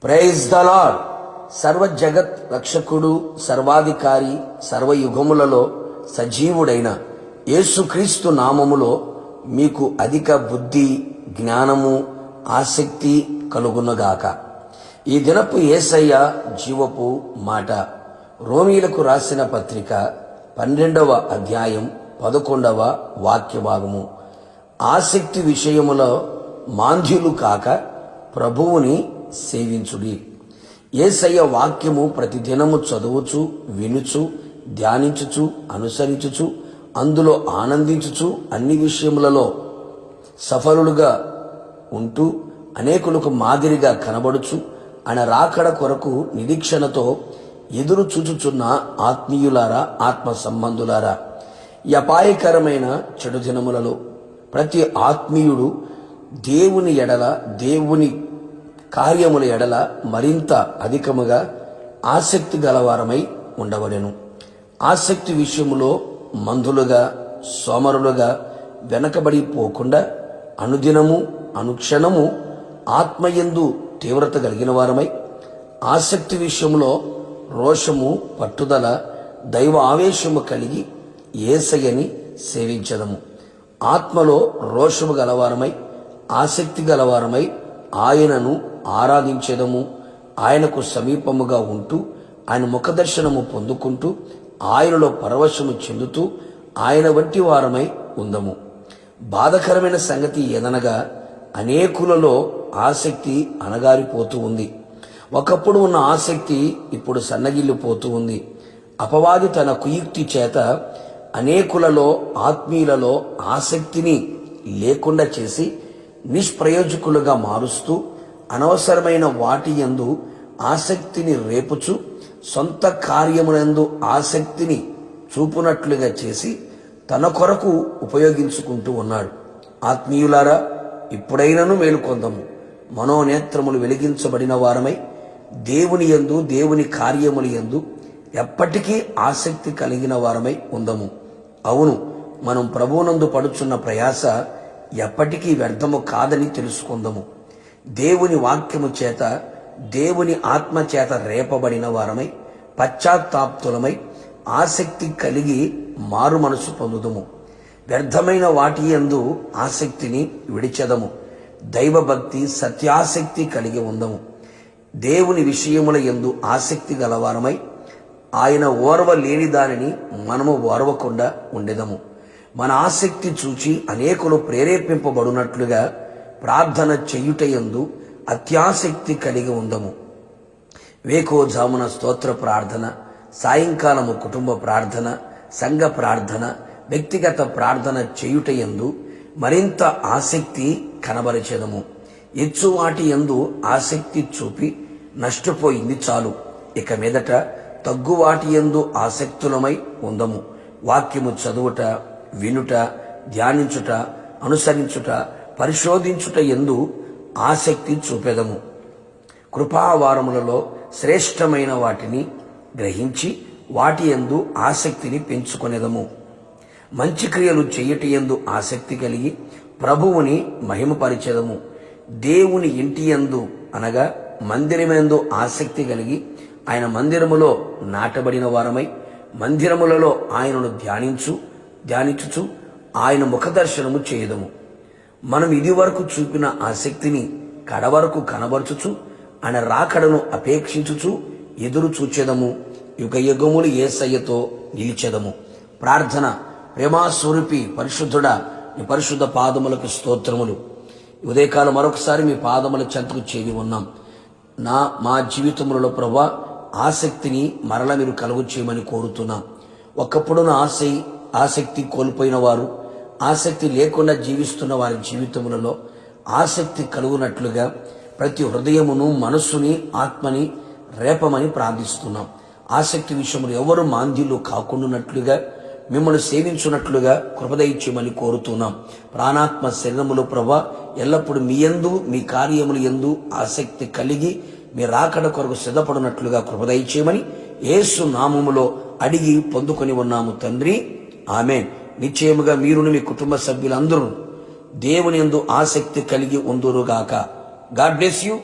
Praise the lord. సర్వ జగత్ రక్షకుడు, సర్వాధికారి, సర్వయుగములలో సజీవుడైన యేసుక్రీస్తు నామములో మీకు అధిక బుద్ధి, జ్ఞానము, ఆసక్తి కలుగునగాక. ఈ దినపు యేసయ్య జీవపు మాట. రోమీలకు రాసిన పత్రిక 12వ అధ్యాయం 11వ వాక్య భాగము. ఆసక్తి విషయములో మాంద్యులు కాక ప్రభువుని సేవించుడి. యేసయ్య వాక్యము ప్రతిదినము చదువుచు, వినుచు, ధ్యానించుచు, అనుసరించుచు, అందులో ఆనందించుచు, అన్ని విషయములలో సఫలులుగా ఉంటూ అనేకులకు మాదిరిగా కనబడుచు, ఆయన రాకడ కొరకు నిరీక్షణతో ఎదురు చూచుచున్న ఆత్మీయులారా, ఆత్మ సంబంధులారా, ఈ అపాయకరమైన చెడు దినములలో ప్రతి ఆత్మీయుడు దేవుని ఎడల, దేవుని కార్యముల ఎడల మరింత అధికముగా ఆసక్తి గలవారమై ఉండవలెను. ఆసక్తి విషయములో మందులుగా, సోమరులుగా వెనకబడిపోకుండా అనుదినము, అనుక్షణము ఆత్మయందు తీవ్రత కలిగిన వారమై, ఆసక్తి విషయంలో రోషము, పట్టుదల, దైవ ఆవేశము కలిగి యేసయ్యని సేవించదము. ఆత్మలో రోషము గలవారమై, ఆసక్తి గలవారమై ఆయనను ఆరాధించెదము. ఆయనకు సమీపముగా ఉంటూ, ఆయన ముఖదర్శనము పొందుకుంటూ, ఆయనలో పరవశము చెందుతూ ఆయన వంటి వారమై ఉందము. బాధకరమైన సంగతి ఏదనగా అనేకులలో ఆసక్తి అణగారిపోతూ ఉంది. ఒకప్పుడు ఉన్న ఆసక్తి ఇప్పుడు సన్నగిల్లిపోతూ ఉంది. అపవాది తన కుయుక్తి చేత అనేకులలో, ఆత్మీయులలో ఆసక్తిని లేకుండా చేసి నిష్ప్రయోజకులుగా మారుస్తూ, అనవసరమైన వాటి యందు ఆసక్తిని రేపుచు, సొంత కార్యములందు ఆసక్తిని చూపునట్లుగా చేసి తన కొరకు ఉపయోగించుకుంటూ ఉన్నాడు. ఆత్మీయులారా, ఇప్పుడైనను మేలుకొందము. మనోనేత్రములు వెలిగించబడిన వారమై దేవుని యందు, దేవుని కార్యముల యందు ఎప్పటికీ ఆసక్తి కలిగిన వారమై ఉందము. అవును, మనం ప్రభువునందు పడుచున్న ప్రయాస ఎప్పటికీ వ్యర్థము కాదని తెలుసుకుందాము. దేవుని వాక్యము చేత, దేవుని ఆత్మ చేత రేపబడిన వారమై, పశ్చాత్తాప్తులమై, ఆసక్తి కలిగి మారు మనసు పొందుదము. వ్యర్థమైన వాటి యందు ఆసక్తిని విడిచెదము. దైవభక్తి, సత్యాసక్తి కలిగి ఉందము. దేవుని విషయముల యందు ఆసక్తి గలవారమై, ఆయన ఓర్వ లేని దానిని మనము ఓర్వకుండా ఉండెదము. మన ఆసక్తి చూచి అనేకులు ప్రేరేపింపబడినట్లుగా ప్రార్థన చేయుటయందు అత్యాసక్తి కలిగి ఉందము. వేకోజామున స్తోత్ర ప్రార్థన, సాయంకాలము కుటుంబ ప్రార్థన, సంఘ ప్రార్థన, వ్యక్తిగత ప్రార్థన చేయుటయందు మరింత ఆసక్తి కనబరిచెదము. ఎచ్చువాటి యందు ఆసక్తి చూపి నష్టపోయింది చాలు. ఇక మీదట తగ్గువాటి యందు ఆసక్తులమై ఉందము. వాక్యము చదువుట, వినుట, ధ్యానించుట, అనుసరించుట, పరిశోధించుట యందు ఆసక్తి చూపెదము. కృపావారములలో శ్రేష్టమైన వాటిని గ్రహించి వాటి యందు ఆసక్తిని పెంచుకొనేదము. మంచి క్రియలు చేయుట యందు ఆసక్తి కలిగి ప్రభువుని మహిమపరిచెదము. దేవుని ఇంటి యందు అనగా మందిరమందు ఆసక్తి కలిగి ఆయన మందిరములో నాటబడిన వారమై, మందిరములలో ఆయనను ధ్యానించుచు ఆయన ముఖదర్శనము చేయదము. మనం ఇదివరకు చూపిన ఆసక్తిని కడవరకు కనబరచుచు, ఆయన రాకడను అపేక్షించుచు ఎదురు చూచెదము. యుగ యుగములు యేసయ్యతో నిలిచెదము. ప్రార్థన. ప్రేమాస్వరూపి పరిశుద్ధుడా, నీ పరిశుద్ధ పాదములకు స్తోత్రములు. ఉదయకాలం మరొకసారి మీ పాదముల చెంతకు చేరి ఉన్నాం. మా జీవితములలో ప్రభా ఆసక్తిని మరల మీరు కలుగు చేయమని కోరుతున్నాం. ఒకప్పుడున్న ఆసక్తి కోల్పోయిన వారు, ఆసక్తి లేకుండా జీవిస్తున్న వారి జీవితములలో ఆసక్తి కలుగునట్లుగా ప్రతి హృదయమును, మనస్సుని, ఆత్మని రేపమని ప్రార్థిస్తున్నాం. ఆసక్తి విషయంలో ఎవరు మాంద్యులు కాకుండానట్లుగా, మిమ్మల్ని సేవించున్నట్లుగా కృపదయిచ్యమని కోరుతున్నాం. ప్రాణాత్మ శరీరములు ప్రభా ఎల్లప్పుడూ మీ యందు, మీ కార్యముల యందు ఆసక్తి కలిగి మీ రాకడ కొరకు సిద్ధపడినట్లుగా కృపదయిచ్యమని యేసు నామములో అడిగి పొందుకొని ఉన్నాము తండ్రి, ఆమేన్. నిశ్చయముగా మీరును మీ కుటుంబ సభ్యులందరూ దేవుని యందు ఆసక్తి కలిగి ఉందురుగాక. God bless you.